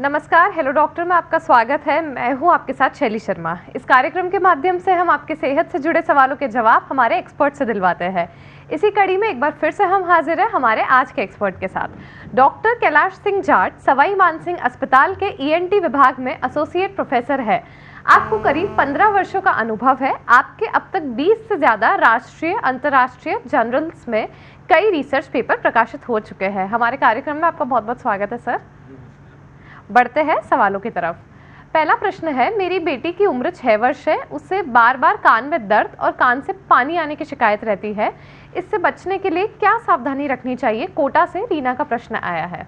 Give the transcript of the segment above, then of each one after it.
नमस्कार, hello doctor में आपका स्वागत है। मैं हूं आपके साथ शैली शर्मा। इस कार्यक्रम के माध्यम से हम आपके सेहत से जुड़े सवालों के जवाब हमारे एक्सपर्ट से दिलवाते हैं। इसी कड़ी में एक बार फिर से हम हाजिर हैं हमारे आज के एक्सपर्ट के साथ। डॉक्टर कैलाश सिंह जाट सवाई मानसिंह अस्पताल के ईएनटी विभाग में एसोसिएट प्रोफेसर है। आपको करीब 15 वर्षों का अनुभव है। आपके अब तक 20 से ज्यादा राष्ट्रीय अंतर्राष्ट्रीय जर्नल्स में कई रिसर्च पेपर प्रकाशित हो चुके हैं। हमारे कार्यक्रम में आपका बहुत बहुत स्वागत है सर। बढ़ते हैं सवालों की तरफ। पहला प्रश्न है, मेरी बेटी की उम्र 6 वर्ष है। उसे बार बार कान में दर्द और कान से पानी आने की शिकायत रहती है। इससे बचने के लिए क्या सावधानी रखनी चाहिए? कोटा से रीना का प्रश्न आया है।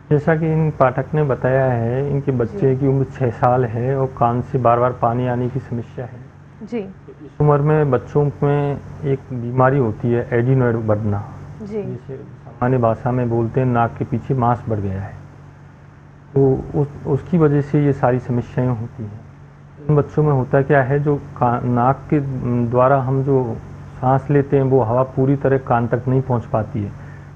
जैसा कि इन पाठक ने बताया है, इनके बच्चे की उम्र 6 साल है और कान से बार बार पानी आने की समस्या है जी। इस उम्र में बच्चों में एक बीमारी होती है एडिनोइड बढ़ना, जिसे सामान्य भाषा में बोलते हैं नाक के पीछे मांस बढ़ गया है। तो उसकी वजह से ये सारी समस्याएं होती हैं। इन बच्चों में होता क्या है, जो नाक के द्वारा हम जो सांस लेते हैं वो हवा पूरी तरह कान तक नहीं पहुंच पाती है,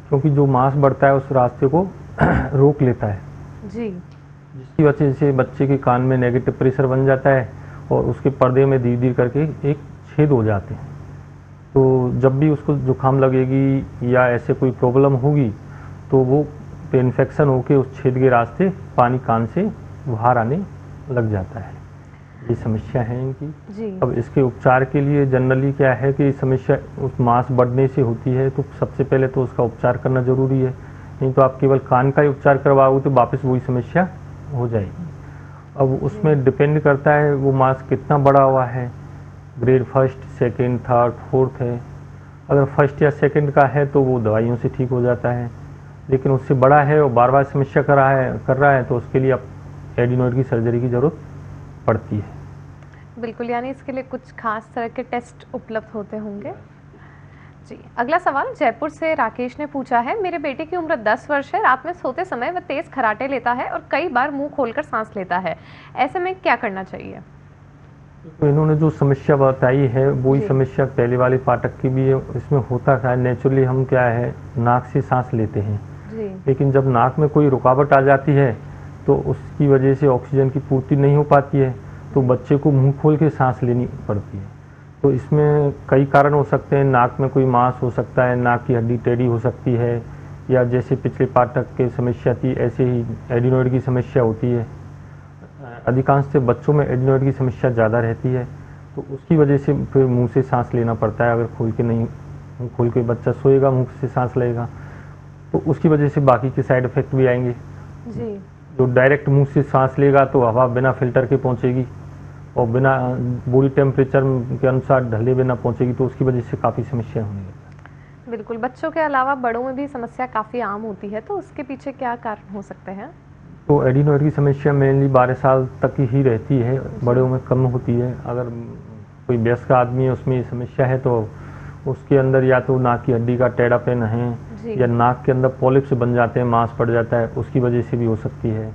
क्योंकि जो मांस बढ़ता है उस रास्ते को रोक लेता है जी, जिसकी वजह से बच्चे के कान में नेगेटिव प्रेशर बन जाता है और उसके पर्दे में धीरे धीरे करके एक छेद हो जाते हैं। तो जब भी उसको जुकाम लगेगी या ऐसे कोई प्रॉब्लम होगी तो वो इन्फेक्शन होकर उस छेद के रास्ते पानी कान से बाहर आने लग जाता है। ये समस्या है इनकी जी। अब इसके उपचार के लिए जनरली क्या है कि समस्या उस मांस बढ़ने से होती है, तो सबसे पहले तो उसका उपचार करना जरूरी है। नहीं तो आप केवल कान का ही उपचार करवाओगे तो वापस वही समस्या हो जाएगी। अब उसमें डिपेंड करता है वो मांस कितना बड़ा हुआ है, ग्रेड 1, 2, 3, 4 है। अगर 1 या 2 का है तो वो दवाइयों से ठीक हो जाता है, लेकिन उससे बड़ा है और बार बार समस्या कर रहा है तो उसके लिए अब एडिनोइड की सर्जरी की ज़रूरत पड़ती है। बिल्कुल, यानी इसके लिए कुछ खास तरह के टेस्ट उपलब्ध होते होंगे जी। अगला सवाल जयपुर से राकेश ने पूछा है, मेरे बेटे की उम्र 10 वर्ष है। रात में सोते समय वह तेज खराटे लेता है और कई बार मुंह खोलकर सांस लेता है। ऐसे में क्या करना चाहिए? तो इन्होंने जो समस्या बताई है वही समस्या पहले वाले पाठक की भी है। इसमें होता क्या है, नेचुरली हम क्या है नाक से सांस लेते हैं जी। लेकिन जब नाक में कोई रुकावट आ जाती है तो उसकी वजह से ऑक्सीजन की पूर्ति नहीं हो पाती है, तो बच्चे को मुंह खोल के सांस लेनी पड़ती है। तो इसमें कई कारण हो सकते हैं। नाक में कोई मांस हो सकता है, नाक की हड्डी टेढ़ी हो सकती है, या जैसे पिछले पाठक के समस्या थी ऐसे ही एडिनोइड की समस्या होती है। अधिकांश से बच्चों में एडिनोइड की समस्या ज़्यादा रहती है, तो उसकी वजह से फिर मुंह से सांस लेना पड़ता है। अगर खोल के नहीं, मुंह खोल के बच्चा सोएगा मुंह से सांस लेगा तो उसकी वजह से बाकी के साइड इफ़ेक्ट भी आएंगे जी। जो डायरेक्ट मुंह से सांस लेगा तो हवा बिना फिल्टर के पहुंचेगी और बिना बॉडी टेम्परेचर के अनुसार ढले बिना पहुंचेगी, तो उसकी वजह से काफ़ी समस्या होने लगती है। बिल्कुल, बच्चों के अलावा बड़ों में भी समस्या काफ़ी आम होती है, तो उसके पीछे क्या कारण हो सकते हैं? तो एडिनोइड की समस्या मेनली 12 साल तक ही रहती है, बड़ों में कम होती है। अगर कोई वयस्क आदमी है उसमें ये समस्या है तो उसके अंदर या तो नाक की हड्डी का टेढ़ापन है या नाक के अंदर पॉलिप्स बन जाते हैं, मांस पड़ जाता है, उसकी वजह से भी हो सकती है,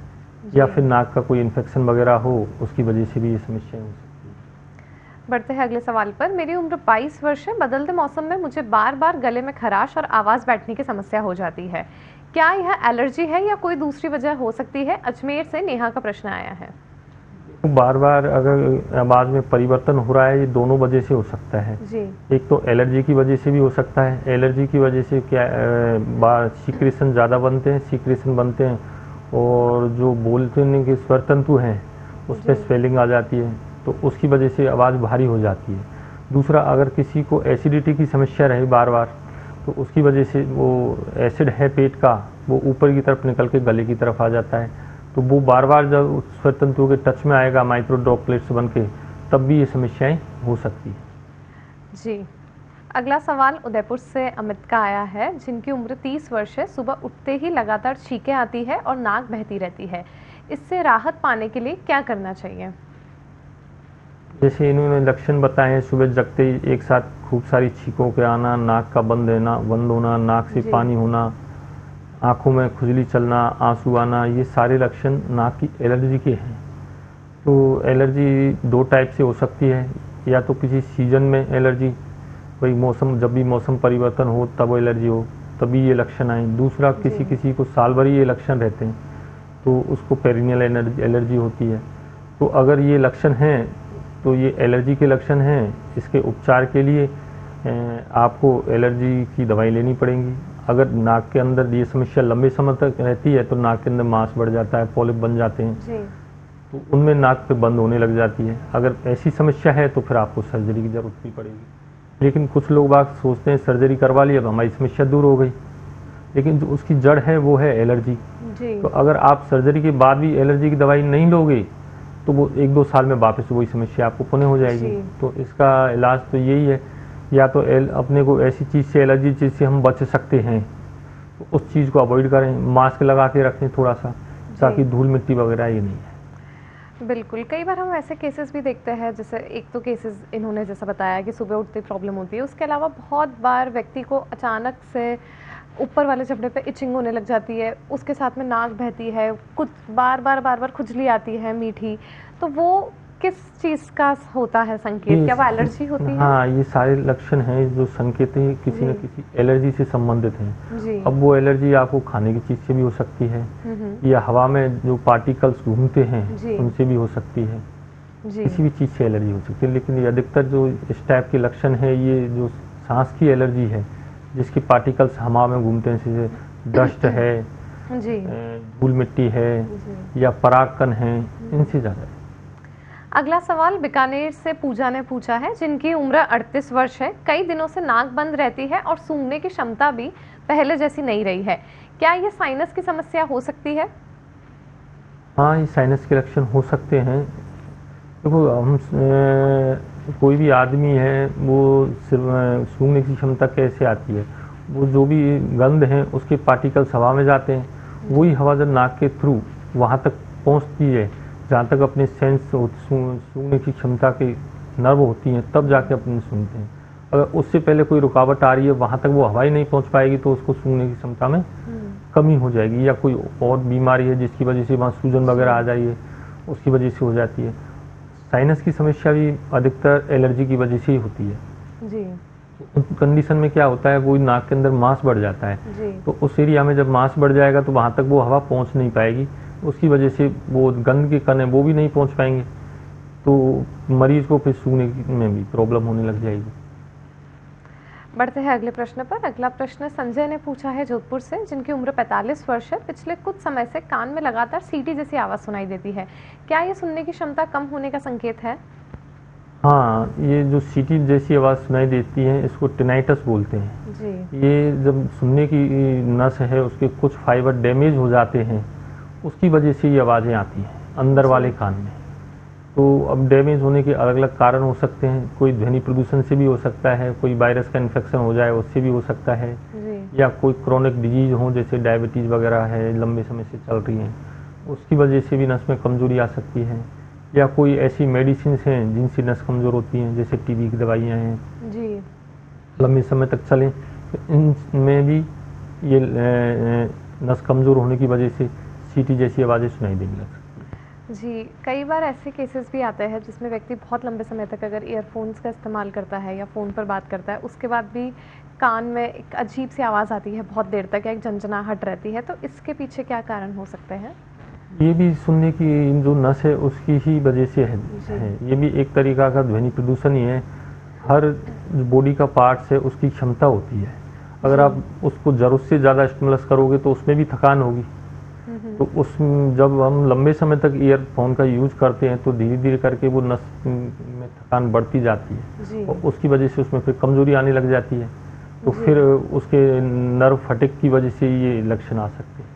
या फिर नाक का कोई इन्फेक्शन वगैरह हो उसकी वजह से भी ये समस्या हो सकती है। बढ़ते हैं अगले सवाल पर। मेरी उम्र 22 वर्ष है। बदलते मौसम में मुझे बार बार गले में खराश और आवाज़ बैठने की समस्या हो जाती है। क्या यह एलर्जी है या कोई दूसरी वजह हो सकती है? अजमेर से नेहा का प्रश्न आया है। तो बार बार अगर आवाज़ में परिवर्तन हो रहा है, ये दोनों वजह से हो सकता है जी। एक तो एलर्जी की वजह से भी हो सकता है। एलर्जी की वजह से क्या सीक्रेशन ज़्यादा बनते हैं और जो बोलने के स्वर तंतु हैं उस पर स्वेलिंग आ जाती है, तो उसकी वजह से आवाज़ भारी हो जाती है। दूसरा, अगर किसी को एसिडिटी की समस्या रहे बार बार, तो उसकी वजह से वो एसिड है पेट का, वो ऊपर की तरफ निकल के गले की तरफ आ जाता है, तो वो बार बार जब स्वर तंतुओं के टच में आएगा माइक्रो ड्रॉपलेट्स बन के, तब भी ये समस्याएं हो सकती है जी। अगला सवाल उदयपुर से अमित का आया है, जिनकी उम्र 30 वर्ष है। सुबह उठते ही लगातार छींकें आती है और नाक बहती रहती है। इससे राहत पाने के लिए क्या करना चाहिए? जैसे इन्होंने लक्षण बताए हैं, सुबह जगते ही एक साथ खूब सारी छींकों के आना, नाक का बंद होना, नाक से पानी होना, आँखों में खुजली चलना, आंसू आना, ये सारे लक्षण नाक की एलर्जी के हैं। तो एलर्जी 2 टाइप से हो सकती है, या तो किसी सीजन में एलर्जी, कोई मौसम जब भी मौसम परिवर्तन हो तब एलर्जी हो तभी ये लक्षण आए। दूसरा, किसी को साल भर ये लक्षण रहते हैं, तो उसको पेरिनियल एलर्जी होती है। तो अगर ये लक्षण हैं तो ये एलर्जी के लक्षण हैं, इसके उपचार के लिए आपको एलर्जी की दवाई लेनी पड़ेंगी। अगर नाक के अंदर ये समस्या लंबे समय तक रहती है तो नाक के अंदर मांस बढ़ जाता है, पॉलिप बन जाते हैं जी। तो उनमें नाक पे बंद होने लग जाती है। अगर ऐसी समस्या है तो फिर आपको सर्जरी की ज़रूरत भी पड़ेगी। लेकिन कुछ लोग बात सोचते हैं सर्जरी करवा ली अब हमारी समस्या दूर हो गई, लेकिन जो उसकी जड़ है वो है एलर्जी। जी। तो अगर आप सर्जरी के बाद भी एलर्जी की दवाई नहीं लोगे तो वो 1-2 साल में वापस वही समस्या आपको पुनः हो जाएगी। जी। तो इसका इलाज तो यही है, या तो अपने को ऐसी चीज़ से एलर्जी जिससे हम बच सकते हैं तो उस चीज़ को अवॉइड करें, मास्क लगा के रखें थोड़ा सा, ताकि धूल मिट्टी वगैरह ये नहीं है। बिल्कुल, कई बार हम ऐसे केसेस भी देखते हैं, जैसे एक तो केसेस इन्होंने जैसा बताया कि सुबह उठते प्रॉब्लम होती है, उसके अलावा बहुत बार व्यक्ति को अचानक से ऊपर वाले जबड़े पे इचिंग होने लग जाती है, उसके साथ में नाक बहती है, कुछ बार बार खुजली आती है मीठी, तो वो किस चीज़ का होता है संकेत? क्या वो एलर्जी होती है? हाँ, ये सारे लक्षण हैं जो संकेत हैं किसी न किसी एलर्जी से संबंधित हैं। जी। अब वो एलर्जी आपको खाने की चीज़ से भी हो सकती है या हवा में जो पार्टिकल्स घूमते हैं उनसे भी हो सकती है। जी। किसी भी चीज़ से एलर्जी हो सकती है, लेकिन ये अधिकतर जो इस टाइप के लक्षण है ये जो सांस की एलर्जी है, जिसके पार्टिकल्स हवा में घूमते हैं, जैसे डस्ट है, धूल मिट्टी है या परागकण है, इनसे ज़्यादा है। अगला सवाल बीकानेर से पूजा ने पूछा है, जिनकी उम्र 38 वर्ष है, कई दिनों से नाक बंद रहती है और सूंघने की क्षमता भी पहले जैसी नहीं रही है, क्या ये साइनस की समस्या हो सकती है? हाँ, ये साइनस के लक्षण हो सकते हैं। देखो हम कोई भी आदमी है वो सूंघने की क्षमता कैसे आती है, वो जो भी गंध है उसके पार्टिकल्स हवा में जाते हैं, वही हवा जब नाक के थ्रू वहाँ तक पहुँचती है जहाँ तक अपने सेंस सूंघने की क्षमता के नर्व होती हैं, तब जाके अपने सूंघते हैं। अगर उससे पहले कोई रुकावट आ रही है, वहाँ तक वो हवा ही नहीं पहुँच पाएगी तो उसको सूंघने की क्षमता में कमी हो जाएगी, या कोई और बीमारी है जिसकी वजह से वहाँ सूजन वगैरह आ जाती है, उसकी वजह से हो जाती है। साइनस की समस्या भी अधिकतर एलर्जी की वजह से ही होती है जी। उस कंडीशन में क्या होता है, वो नाक के अंदर मांस बढ़ जाता है जी। तो उस एरिया में जब मांस बढ़ जाएगा तो वहाँ तक वो हवा पहुँच नहीं पाएगी, उसकी वजह से वो गंध के कण है वो भी नहीं पहुँच पाएंगे, तो मरीज को फिर सूंघने में भी प्रॉब्लम होने लग जाएगी। बढ़ते हैं अगले प्रश्न पर। अगला प्रश्न संजय ने पूछा है जोधपुर से, जिनकी उम्र 45 वर्ष है, पिछले कुछ समय से कान में लगातार सीटी जैसी आवाज़ सुनाई देती है, क्या ये सुनने की क्षमता कम होने का संकेत है? हाँ, ये जो सीटी जैसी आवाज़ सुनाई देती है इसको टिनाइटस बोलते हैं जी। ये जब सुनने की नस है उसके कुछ फाइबर डैमेज हो जाते हैं, उसकी वजह से ये आवाज़ें आती हैं अंदर वाले कान में। तो अब डैमेज होने के अलग अलग कारण हो सकते हैं, कोई ध्वनि प्रदूषण से भी हो सकता है, कोई वायरस का इन्फेक्शन हो जाए उससे भी हो सकता है जी। या कोई क्रोनिक डिजीज हो जैसे डायबिटीज़ वगैरह है लंबे समय से चल रही हैं, उसकी वजह से भी नस में कमजोरी आ सकती है, या कोई ऐसी मेडिसिन हैं जिनसे नस कमज़ोर होती हैं, जैसे टीबी की दवाइयाँ हैं जी। लंबे समय तक चलें तो इनमें भी ये नस कमज़ोर होने की वजह से सीटी जैसी आवाज़ें सुनाई देने लगती हैं। जी, कई बार ऐसे केसेस भी आते हैं जिसमें व्यक्ति बहुत लंबे समय तक अगर ईयरफोन्स का इस्तेमाल करता है या फ़ोन पर बात करता है, उसके बाद भी कान में एक अजीब सी आवाज़ आती है बहुत देर तक, या एक झनझनाहट रहती है, तो इसके पीछे क्या कारण हो सकते हैं? ये भी सुनने की जो नस है उसकी ही वजह से है। ये भी एक तरीका का ध्वनि प्रदूषण ही है। हर बॉडी का पार्ट्स है उसकी क्षमता होती है, अगर आप उसको ज़रूरत से ज़्यादा स्टिमुलस करोगे तो उसमें भी थकान होगी। तो उस जब हम लंबे समय तक ईयरफोन का यूज करते हैं तो धीरे धीरे करके वो नस में थकान बढ़ती जाती है और उसकी वजह से उसमें फिर कमजोरी आने लग जाती है, तो फिर उसके नर्व फटिग की वजह से ये लक्षण आ सकते हैं।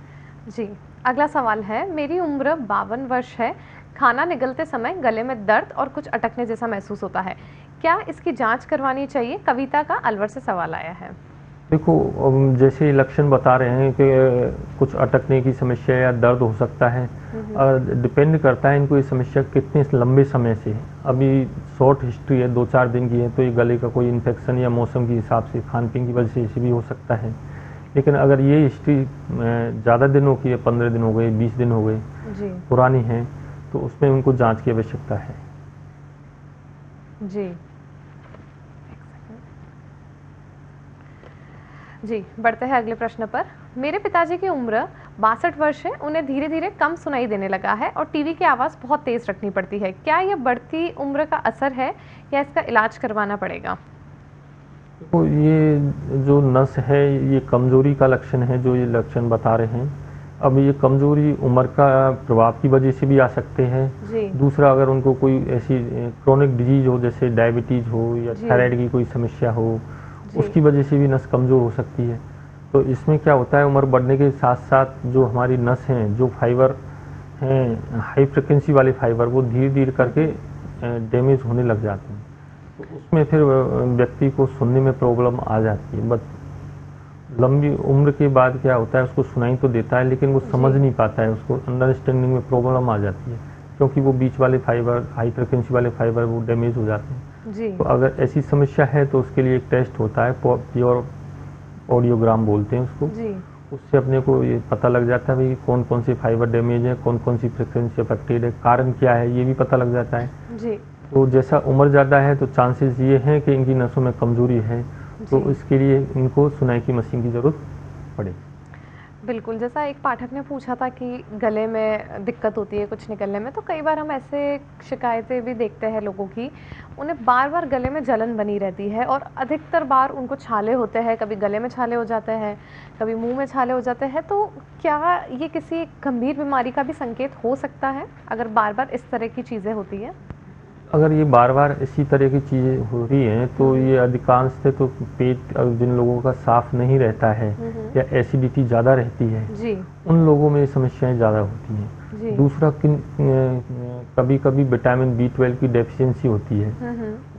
जी। अगला सवाल है, मेरी उम्र 52 वर्ष है, खाना निगलते समय गले में दर्द और कुछ अटकने जैसा महसूस होता है, क्या इसकी जांच करवानी चाहिए? कविता का अलवर से सवाल आया है। देखो जैसे लक्षण बता रहे हैं कि कुछ अटकने की समस्या या दर्द हो सकता है, डिपेंड करता है इनको ये समस्या कितने लंबे समय से है। अभी शॉर्ट हिस्ट्री है 2-4 दिन की है तो ये गले का कोई इन्फेक्शन या मौसम के हिसाब से खान पीन की वजह से इसे भी हो सकता है, लेकिन अगर ये हिस्ट्री ज़्यादा दिनों की है, 15 दिन हो गए, 20 दिन हो गए पुरानी है, तो उसमें उनको जांच की आवश्यकता है। जी जी। बढ़ते हैं अगले प्रश्न पर। मेरे पिताजी की उम्र 62 वर्ष है, उन्हें धीरे धीरे कम सुनाई देने लगा है और टीवी की आवाज़ बहुत तेज़ रखनी पड़ती है। क्या यह बढ़ती उम्र का असर है या इसका इलाज करवाना पड़ेगा? तो ये जो नस है ये कमज़ोरी का लक्षण है, जो ये लक्षण बता रहे हैं। अब ये कमज़ोरी उम्र का प्रभाव की वजह से भी आ सकते हैं। दूसरा, अगर उनको कोई ऐसी क्रोनिक डिजीज हो, जैसे डायबिटीज़ हो या थायराइड की कोई समस्या हो, उसकी वजह से भी नस कमज़ोर हो सकती है। तो इसमें क्या होता है, उम्र बढ़ने के साथ साथ जो हमारी नस हैं, जो फाइबर हैं, हाई फ्रिक्वेंसी वाले फाइबर, वो धीरे धीरे करके डैमेज होने लग जाते हैं। तो उसमें फिर व्यक्ति को सुनने में प्रॉब्लम आ जाती है। बट लंबी उम्र के बाद क्या होता है, उसको सुनाई तो देता है लेकिन वो समझ नहीं पाता है, उसको अंडरस्टैंडिंग में प्रॉब्लम आ जाती है, क्योंकि वो बीच वाले फाइबर, हाई फ्रिक्वेंसी वाले फाइबर वो डैमेज हो जाते हैं। तो अगर ऐसी समस्या है तो उसके लिए एक टेस्ट होता है, प्योर ऑडियोग्राम बोलते हैं उसको। उससे अपने को ये पता लग जाता है भाई कौन कौन से फाइबर डैमेज है, कौन कौन सी फ्रिक्वेंसी अफेक्टेड है, कारण क्या है, ये भी पता लग जाता है। तो जैसा उम्र ज़्यादा है तो चांसेस ये हैं कि इनकी नसों में कमज़ोरी है, तो इसके लिए इनको सुनाई की मशीन की ज़रूरत पड़ेगी। बिल्कुल, जैसा एक पाठक ने पूछा था कि गले में दिक्कत होती है कुछ निकलने में, तो कई बार हम ऐसे शिकायतें भी देखते हैं लोगों की, उन्हें बार बार गले में जलन बनी रहती है और अधिकतर बार उनको छाले होते हैं, कभी गले में छाले हो जाते हैं, कभी मुंह में छाले हो जाते हैं। तो क्या ये किसी गंभीर बीमारी का भी संकेत हो सकता है अगर बार बार इस तरह की चीज़ें होती हैं? अगर ये बार बार इसी तरह की चीज़ें हो रही हैं तो ये अधिकांश से तो पेट जिन लोगों का साफ नहीं रहता है या एसिडिटी ज़्यादा रहती है, उन लोगों में समस्याएं ज़्यादा होती हैं। दूसरा, कभी कभी विटामिन B12 की डेफिशिएंसी होती है,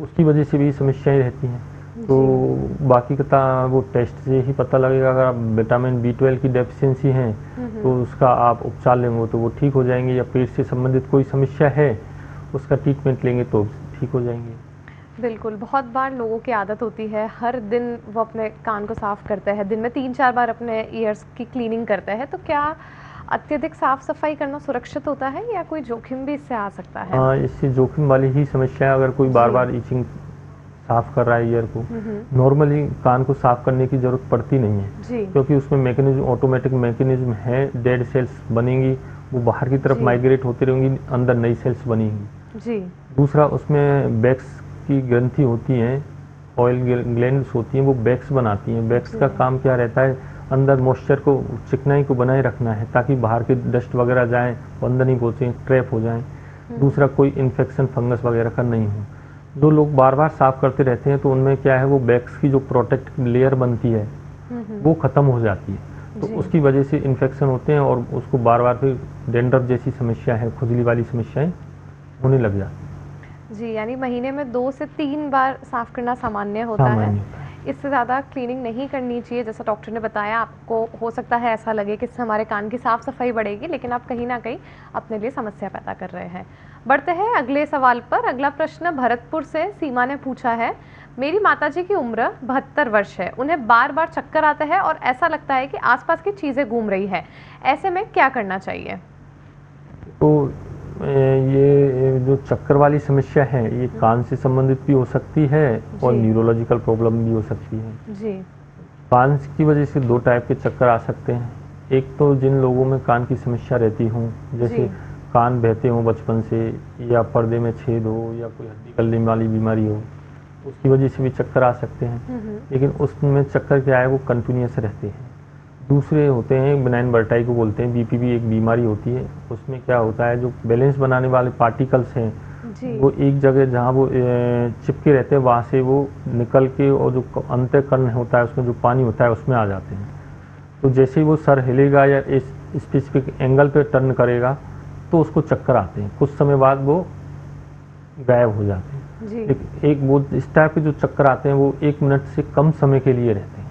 उसकी वजह से भी समस्याएं रहती हैं। तो बाकी का वो टेस्ट से ही पता लगेगा। अगर आप विटामिन B12 की डेफिशिएंसी हैं तो उसका आप उपचार लेंगे तो वो ठीक हो जाएंगे, या पेट से संबंधित कोई समस्या है उसका ट्रीटमेंट लेंगे तो ठीक हो जाएंगे। बिल्कुल, बहुत बार लोगों की आदत होती है, हर दिन वो अपने कान को साफ़ करते हैं, दिन में 3-4 बार अपने ईयर्स की क्लीनिंग करते हैं। तो क्या अत्यधिक साफ सफाई करना सुरक्षित होता है या कोई जोखिम भी इससे आ सकता है? हाँ, इससे जोखिम वाली ही समस्या है। अगर कोई बार बार ईचिंग साफ कर रहा है ईयर को, नॉर्मली कान को साफ करने की जरूरत पड़ती नहीं है, क्योंकि उसमें मैकेनिज्म, ऑटोमेटिक मैकेनिज्म है। डेड सेल्स बनेंगी, वो बाहर की तरफ माइग्रेट होती रहेंगी, अंदर नई सेल्स बनेंगी। दूसरा, उसमें बैक्स की ग्रंथि होती हैं, ऑयल ग्लैंड्स होती हैं, वो बैक्स बनाती हैं। बैक्स का काम क्या रहता है, अंदर मॉइस्चर को, चिकनाई को बनाए रखना है, ताकि बाहर के डस्ट वगैरह जाएं, अंदर नहीं पहुँचे, ट्रैप हो जाएं। दूसरा, कोई इन्फेक्शन फंगस वगैरह का नहीं हो। जो लोग बार बार साफ करते रहते हैं तो उनमें क्या है, वो बैक्स की जो प्रोटेक्ट लेयर बनती है वो ख़त्म हो जाती है, तो उसकी वजह से इन्फेक्शन होते हैं और उसको बार बार फिर डेंड्रफ जैसी समस्या है, खुजली वाली समस्याएं होने लग जाती है। जी, यानी महीने में 2 से 3 बार साफ करना सामान्य होता है। इससे ज़्यादा क्लीनिंग नहीं करनी चाहिए। जैसा डॉक्टर ने बताया, आपको हो सकता है ऐसा लगे कि इससे हमारे कान की साफ सफाई बढ़ेगी, लेकिन आप कहीं ना कहीं अपने लिए समस्या पैदा कर रहे हैं। बढ़ते हैं अगले सवाल पर। अगला प्रश्न भरतपुर से सीमा ने पूछा है, मेरी माताजी की उम्र 72 वर्ष है, उन्हें बार बार चक्कर आता है और ऐसा लगता है कि आसपास की चीज़ें घूम रही है, ऐसे में क्या करना चाहिए? तो ये जो चक्कर वाली समस्या है, ये कान से संबंधित भी हो सकती है और न्यूरोलॉजिकल प्रॉब्लम भी हो सकती है जी। कान की वजह से 2 टाइप के चक्कर आ सकते हैं। एक तो जिन लोगों में कान की समस्या रहती हो, जैसे कान बहते हो बचपन से, या पर्दे में छेद हो, या कोई हड्डी गलने वाली बीमारी हो, उसकी वजह से भी चक्कर आ सकते हैं। लेकिन उसमें चक्कर क्या है, वो कंटिन्यूस रहते हैं। दूसरे होते हैं बिनाइन वर्टाइगो बोलते हैं, बीपीवी एक बीमारी होती है। उसमें क्या होता है, जो बैलेंस बनाने वाले पार्टिकल्स हैं वो एक जगह जहाँ वो चिपके रहते हैं, वहाँ से वो निकल के, और जो अंतःकरण होता है उसमें जो पानी होता है उसमें आ जाते हैं। तो जैसे ही वो सर हिलेगा या इस स्पेसिफिक एंगल पे टर्न करेगा तो उसको चक्कर आते हैं, कुछ समय बाद वो गायब हो जाते हैं। एक वो इस टाइप के जो चक्कर आते हैं वो 1 मिनट से कम समय के लिए रहते हैं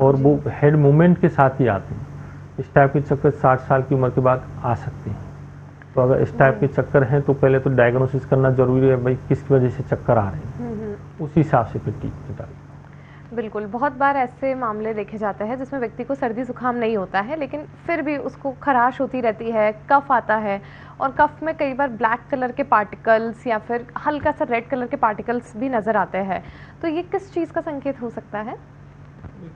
और वो हेड मूवमेंट के साथ ही आते हैं। इस टाइप के चक्कर 60 साल की उम्र के बाद आ सकते हैं। तो अगर इस टाइप के चक्कर हैं तो पहले तो डायग्नोसिस करना जरूरी है, भाई किस वजह से चक्कर आ रहे हैं, उसी हिसाब से फिर ट्रीटमेंट आएगी। बिल्कुल, बहुत बार ऐसे मामले देखे जाते हैं जिसमें व्यक्ति को सर्दी जुकाम नहीं होता है, लेकिन फिर भी उसको खराश होती रहती है, कफ आता है, और कफ में कई बार ब्लैक कलर के पार्टिकल्स या फिर हल्का सा रेड कलर के पार्टिकल्स भी नज़र आते हैं। तो ये किस चीज़ का संकेत हो सकता है?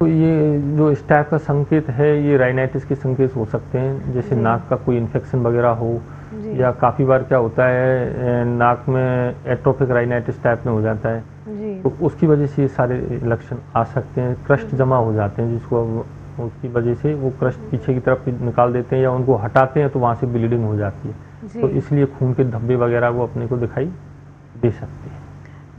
तो ये जो इस टाइप का संकेत है, ये राइनाइटिस के संकेत हो सकते हैं, जैसे जी। नाक का कोई इन्फेक्शन वगैरह हो, जी। या काफ़ी बार क्या होता है नाक में एट्रोपिक राइनाइटिस टाइप में हो जाता है, जी। तो उसकी वजह से ये सारे लक्षण आ सकते हैं। क्रस्ट जमा हो जाते हैं जिसको उसकी वजह से वो क्रस्ट पीछे की तरफ निकाल देते हैं या उनको हटाते हैं तो वहाँ से ब्लीडिंग हो जाती है। जी। तो इसलिए खून के धब्बे वगैरह वो अपने को दिखाई दे सकते हैं।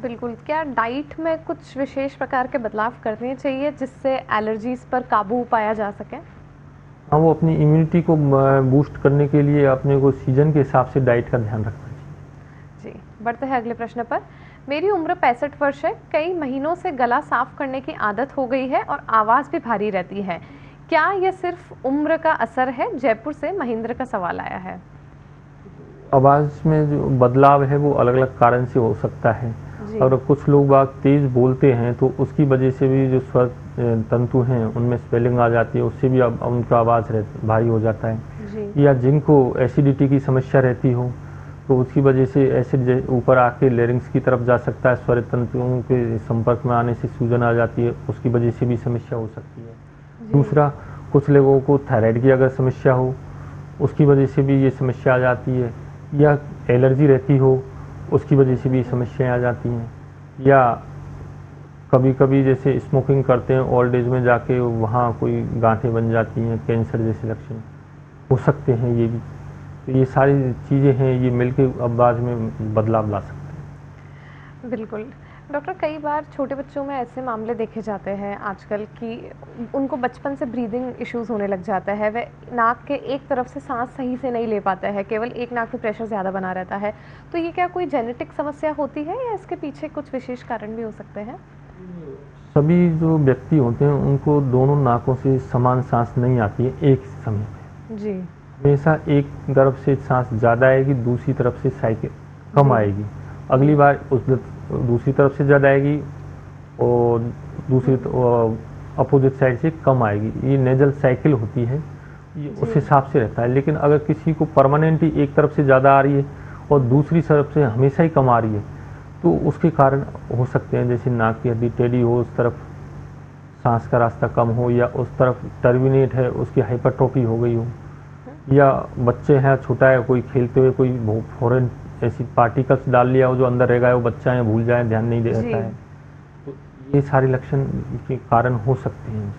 बिल्कुल। क्या डाइट में कुछ विशेष प्रकार के बदलाव करने चाहिए जिससे एलर्जीज पर काबू पाया जा सके? हाँ, वो अपनी इम्यूनिटी को बूस्ट करने के लिए अपने को सीजन के हिसाब से डाइट का ध्यान रखना चाहिए। जी। बढ़ते हैं अगले प्रश्न पर। मेरी उम्र 65 वर्ष है, कई महीनों से गला साफ करने की आदत हो गई है और आवाज़ भी भारी रहती है। क्या यह सिर्फ उम्र का असर है? जयपुर से महेंद्र का सवाल आया है। आवाज़ में जो बदलाव है वो अलग अलग कारण से हो सकता है। जी। और कुछ लोग बात तेज़ बोलते हैं तो उसकी वजह से भी जो स्वर तंतु हैं उनमें स्वेलिंग आ जाती है, उससे भी अब उनका आवाज़ भारी हो जाता है। जी। या जिनको एसिडिटी की समस्या रहती हो तो उसकी वजह से एसिड ऊपर आके लेरिंग्स की तरफ जा सकता है, स्वर तंतुओं के संपर्क में आने से सूजन आ जाती है, उसकी वजह से भी समस्या हो सकती है। दूसरा, कुछ लोगों को थायराइड की अगर समस्या हो उसकी वजह से भी ये समस्या आ जाती है, या एलर्जी रहती हो उसकी वजह से भी समस्याएं आ जाती हैं, या कभी कभी जैसे स्मोकिंग करते हैं ओल्ड एज में जाके वहाँ कोई गांठें बन जाती हैं, कैंसर जैसे लक्षण हो सकते हैं ये भी। तो ये सारी चीज़ें हैं, ये मिलकर आवाज़ में बदलाव ला सकते हैं। बिल्कुल। डॉक्टर, कई बार छोटे बच्चों में ऐसे मामले देखे जाते हैं आजकल कि उनको बचपन से ब्रीदिंग इश्यूज़ होने लग जाता है, वे नाक के एक तरफ से सांस सही से नहीं ले पाते हैं, केवल एक नाक पे प्रेशर ज़्यादा बना रहता है। तो ये क्या कोई जेनेटिक समस्या होती है या इसके पीछे कुछ विशेष कारण भी हो सकते हैं? सभी जो व्यक्ति होते हैं उनको दोनों नाकों से समान सांस नहीं आती है एक समय में। जी। हमेशा एक तरफ से सांस ज़्यादा आएगी, दूसरी तरफ से साइकिल कम आएगी, अगली बार उस दूसरी तरफ से ज़्यादा आएगी और दूसरी अपोजिट साइड से कम आएगी। ये नेजल साइकिल होती है, ये उस हिसाब से रहता है। लेकिन अगर किसी को परमानेंटली एक तरफ से ज़्यादा आ रही है और दूसरी तरफ से हमेशा ही कम आ रही है तो उसके कारण हो सकते हैं, जैसे नाक की हड्डी टेढ़ी हो, उस तरफ सांस का रास्ता कम हो, या उस तरफ टर्मिनेट है उसकी हाइपरट्रोफी हो गई हो, या बच्चे हैं छोटा है कोई खेलते हुए कोई फॉरेन ऐसी पार्टिकल्स डाल लिया हो जो अंदर रह गया वो बच्चा है भूल जाए ध्यान नहीं देता है, तो ये सारे लक्षण के कारण हो सकते हैं।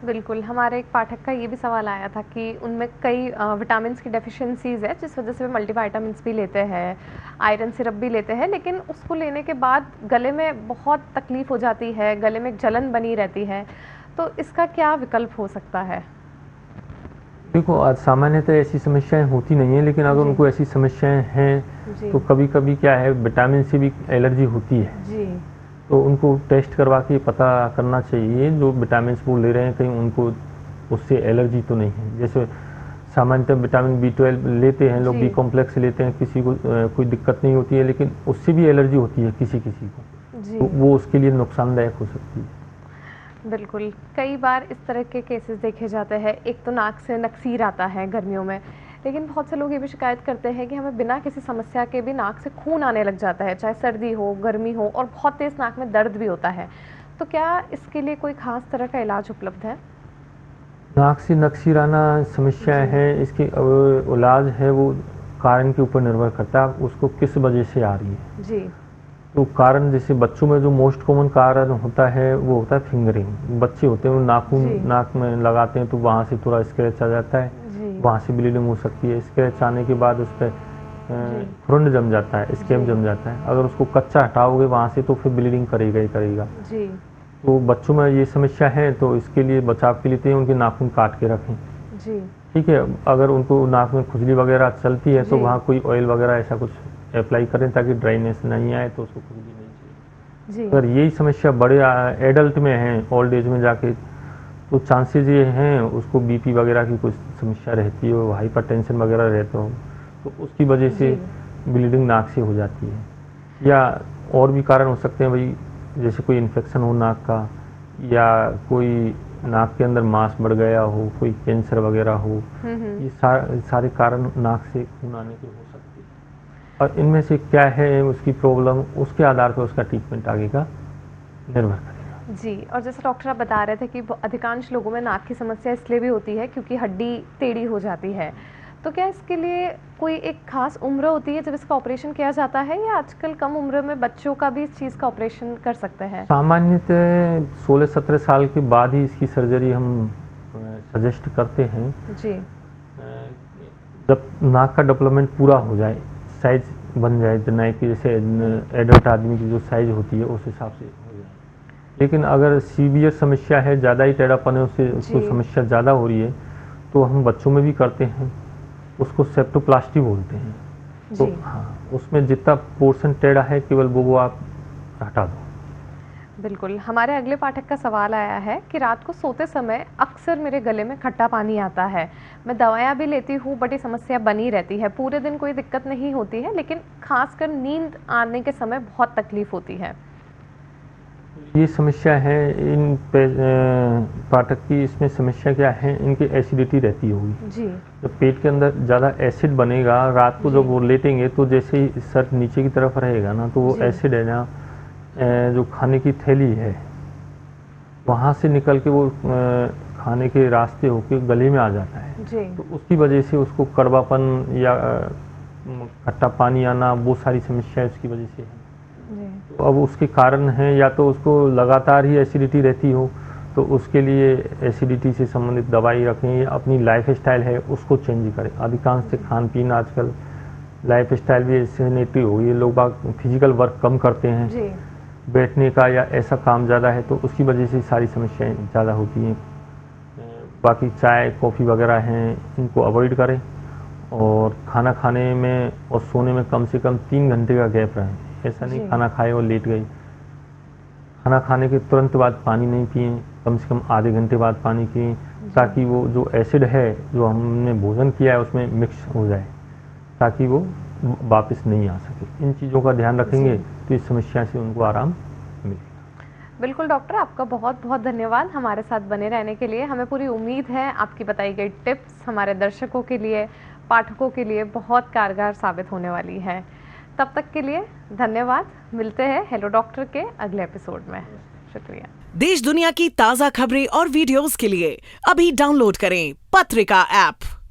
बिल्कुल। हमारे एक पाठक का ये भी सवाल आया था कि उनमें कई विटामिन्स की डेफिशिएंसीज है जिस वजह से वे मल्टीविटामिन्स भी लेते हैं, आयरन सिरप भी लेते हैं, लेकिन उसको लेने के बाद गले में बहुत तकलीफ हो जाती है, गले में एक जलन बनी रहती है, तो इसका क्या विकल्प हो सकता है? देखो, सामान्यतः ऐसी समस्याएं होती नहीं है, लेकिन अगर उनको ऐसी समस्याएं हैं तो कभी कभी क्या है विटामिन से भी एलर्जी होती है जी। तो उनको टेस्ट करवा के पता करना चाहिए जो विटामिन वो ले रहे हैं कहीं उनको उससे एलर्जी तो नहीं है। जैसे सामान्यतः विटामिन B12 लेते हैं लोग, बी कॉम्प्लेक्स लेते हैं, किसी को कोई दिक्कत नहीं होती है, लेकिन उससे भी एलर्जी होती है किसी किसी को, तो वो उसके लिए नुकसानदायक हो सकती है। बिल्कुल। कई बार इस तरह के केसेस देखे जाते हैं, एक तो नाक से नक्सीर आता है गर्मियों में, लेकिन बहुत से लोग ये भी शिकायत करते हैं कि हमें बिना किसी समस्या के भी नाक से खून आने लग जाता है, चाहे सर्दी हो, गर्मी हो, और बहुत तेज़ नाक में दर्द भी होता है। तो क्या इसके लिए कोई ख़ास तरह का इलाज उपलब्ध है? नाक से नक्सीर आना समस्या है, इसके इलाज है वो कारण के ऊपर निर्भर करता है उसको किस वजह से आ रही है। जी। तो कारण जैसे बच्चों में जो मोस्ट कॉमन कारण होता है वो होता है फिंगरिंग। बच्चे होते हैं वो नाखून नाक में लगाते हैं तो वहाँ से थोड़ा स्क्रैच आ जाता है, वहाँ से ब्लीडिंग हो सकती है। स्क्रैच आने के बाद उस पर खुरंड जम जाता है, स्कैब जम जाता है, अगर उसको कच्चा हटाओगे वहाँ से तो फिर ब्लीडिंग करेगा ही करेगा। जी। तो बच्चों में ये समस्या है तो इसके लिए बचाव के लिए उनके नाखून काट के रखें। जी। ठीक है, अगर उनको नाक में खुजली वगैरह चलती है तो वहाँ कोई ऑयल वगैरह ऐसा कुछ अप्लाई करें ताकि ड्राइनेस नहीं आए तो उसको खुजली नहीं चाहिए। अगर यही समस्या बड़े एडल्ट में है, ओल्ड एज में जाके, तो चांसेस ये हैं उसको बीपी वगैरह की कुछ समस्या रहती है, हाइपरटेंशन वगैरह रहता हो तो उसकी वजह से ब्लीडिंग नाक से हो जाती है। या और भी कारण हो सकते हैं भाई, जैसे कोई इन्फेक्शन हो नाक का, या कोई नाक के अंदर मांस बढ़ गया हो, कोई कैंसर वगैरह हो, ये सारे कारण नाक से खून आने के हो सकते हैं। और इनमें से क्या है उसकी प्रॉब्लम, उसके आधार पर उसका ट्रीटमेंट आगे का निर्भर करेगा। जी, और जैसे डॉक्टर आप बता रहे थे कि अधिकांश लोगों में नाक की समस्या इसलिए भी होती है क्योंकि हड्डी टेढ़ी हो जाती है। तो क्या इसके लिए कोई एक खास उम्र होती है जब इसका ऑपरेशन किया जाता है, या आजकल कम उम्र में बच्चों का भी इस चीज़ का ऑपरेशन कर सकते हैं? सामान्यतः 16-17 साल के बाद ही इसकी सर्जरी हम सजेस्ट करते हैं। जी। जब नाक का डेवलपमेंट पूरा हो जाए, साइज बन जाए, तो नाक की जैसे एडल्ट आदमी की जो साइज होती है उस हिसाब से हो जाए। लेकिन अगर सीवियर समस्या है, ज़्यादा ही टेढ़ापन है, उससे उसको समस्या ज़्यादा हो रही है, तो हम बच्चों में भी करते हैं। उसको सेप्टोप्लास्टी बोलते हैं। तो हाँ, उसमें जितना पोर्शन टेढ़ा है केवल वो आप हटा दो। बिल्कुल। हमारे अगले पाठक का सवाल आया है कि रात को सोते समय अक्सर मेरे गले में खट्टा पानी आता है। मैं दवाइयाँ भी लेती हूँ बट ये समस्या बनी रहती है। पूरे दिन कोई दिक्कत नहीं होती है, लेकिन खासकर नींद आने के समय बहुत तकलीफ होती है। ये समस्या है इन पाठक की। इसमें समस्या क्या है, इनकी एसिडिटी रहती होगी जी। जब पेट के अंदर ज़्यादा एसिड बनेगा, रात को जब वो लेटेंगे तो जैसे ही सर नीचे की तरफ रहेगा ना, तो वो एसिड है ना, जो खाने की थैली है वहाँ से निकल के वो खाने के रास्ते होके गले में आ जाता है जी। तो उसकी वजह से उसको कड़वापन या खट्टा पानी आना, वो सारी समस्याएं उसकी वजह से है। तो अब उसके कारण हैं, या तो उसको लगातार ही एसिडिटी रहती हो तो उसके लिए एसिडिटी से संबंधित दवाई रखें, या अपनी लाइफ स्टाइल है उसको चेंज करें। अधिकांश से खान पीन, आजकल लाइफ स्टाइल भी सेडेंटरी हो गई है, लोग बाग फिजिकल वर्क कम करते हैं जी। बैठने का या ऐसा काम ज़्यादा है, तो उसकी वजह से सारी समस्याएं ज़्यादा होती हैं। बाकी चाय कॉफ़ी वगैरह हैं, इनको अवॉइड करें, और खाना खाने में और सोने में कम से कम 3 घंटे का गैप रहे। ऐसा नहीं खाना खाए और लेट गई। खाना खाने के तुरंत बाद पानी नहीं पिए, कम से कम आधे घंटे बाद पानी पिए, ताकि वो जो एसिड है जो हमने भोजन किया है उसमें मिक्स हो जाए, ताकि वो वापस नहीं आ सके। इन चीज़ों का ध्यान रखेंगे तो इस समस्या से उनको आराम मिलेगा। बिल्कुल डॉक्टर, आपका बहुत बहुत धन्यवाद हमारे साथ बने रहने के लिए। हमें पूरी उम्मीद है आपकी बताई गई टिप्स हमारे दर्शकों के लिए, पाठकों के लिए बहुत कारगर साबित होने वाली है। तब तक के लिए धन्यवाद। मिलते हैं हेलो डॉक्टर के अगले एपिसोड में। शुक्रिया। देश दुनिया की ताज़ा खबरें और वीडियोस के लिए अभी डाउनलोड करें पत्रिका ऐप।